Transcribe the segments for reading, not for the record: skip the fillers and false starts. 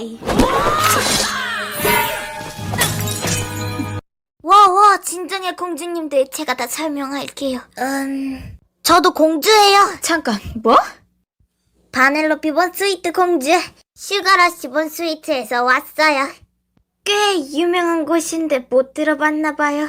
오케이. 와, 진정해 공주님들. 제가 다 설명할게요. 저도 공주예요. 잠깐, 뭐? 바넬로피 본스위트 공주. 슈가러쉬 본스위트에서 왔어요. 꽤 유명한 곳인데 못 들어봤나봐요.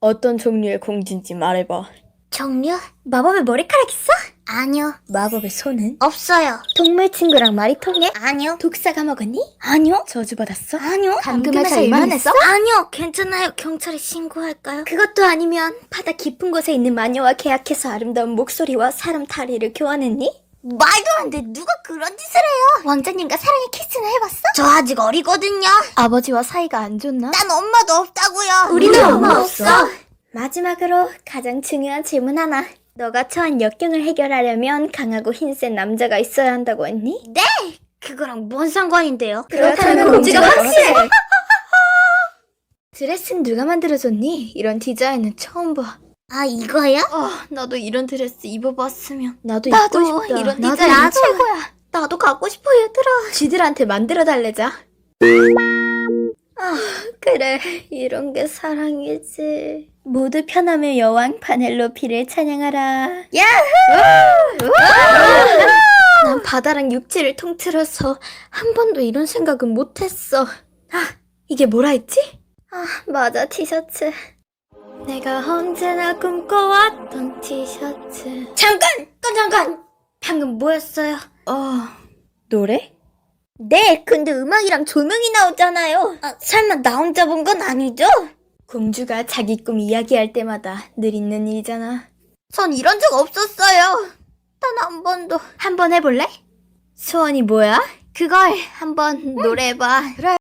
어떤 종류의 공주인지 말해봐. 종류? 마법의 머리카락 있어? 아니요. 마법의 손은? 없어요. 동물 친구랑 말이 통해? 아니요. 독사가 먹었니? 아니요. 저주받았어? 아니요. 감금해서 일만했어? 아니요. 괜찮아요. 경찰에 신고할까요? 그것도 아니면 바다 깊은 곳에 있는 마녀와 계약해서 아름다운 목소리와 사람 다리를 교환했니? 말도 안 돼. 누가 그런 짓을 해요? 왕자님과 사랑의 키스는 해봤어? 저 아직 어리거든요. 아버지와 사이가 안 좋나? 난 엄마도 없다고요. 우리는 엄마 없어. 마지막으로 가장 중요한 질문 하나. 너가 처한 역경을 해결하려면 강하고 힘센 남자가 있어야 한다고 했니? 네! 그거랑 뭔 상관인데요? 그렇다면 공주가 확실해. 드레스는 누가 만들어줬니? 이런 디자인은 처음 봐. 아, 이거요? 나도 이런 드레스 입어봤으면. 나도 나도 입고 싶다. 이런 나도 디자인 최고야. 나도 갖고 싶어 얘들아. 쥐들한테 만들어 달래자. 그래, 이런 게 사랑이지. 모두 편함의 여왕 바넬로피를 찬양하라. 야호! 난 바다랑 육지를 통틀어서 한 번도 이런 생각은 못했어. 이게 뭐라 했지? 맞아, 티셔츠. 내가 언제나 꿈꿔왔던 티셔츠. 잠깐! 방금 뭐였어요? 노래? 네, 근데 음악이랑 조명이 나오잖아요. 설마 나 혼자 본 건 아니죠? 공주가 자기 꿈 이야기할 때마다 늘 있는 일이잖아. 전 이런 적 없었어요. 단 한 번도. 한번 해볼래? 소원이 뭐야? 그걸 한번 노래해봐. 그래.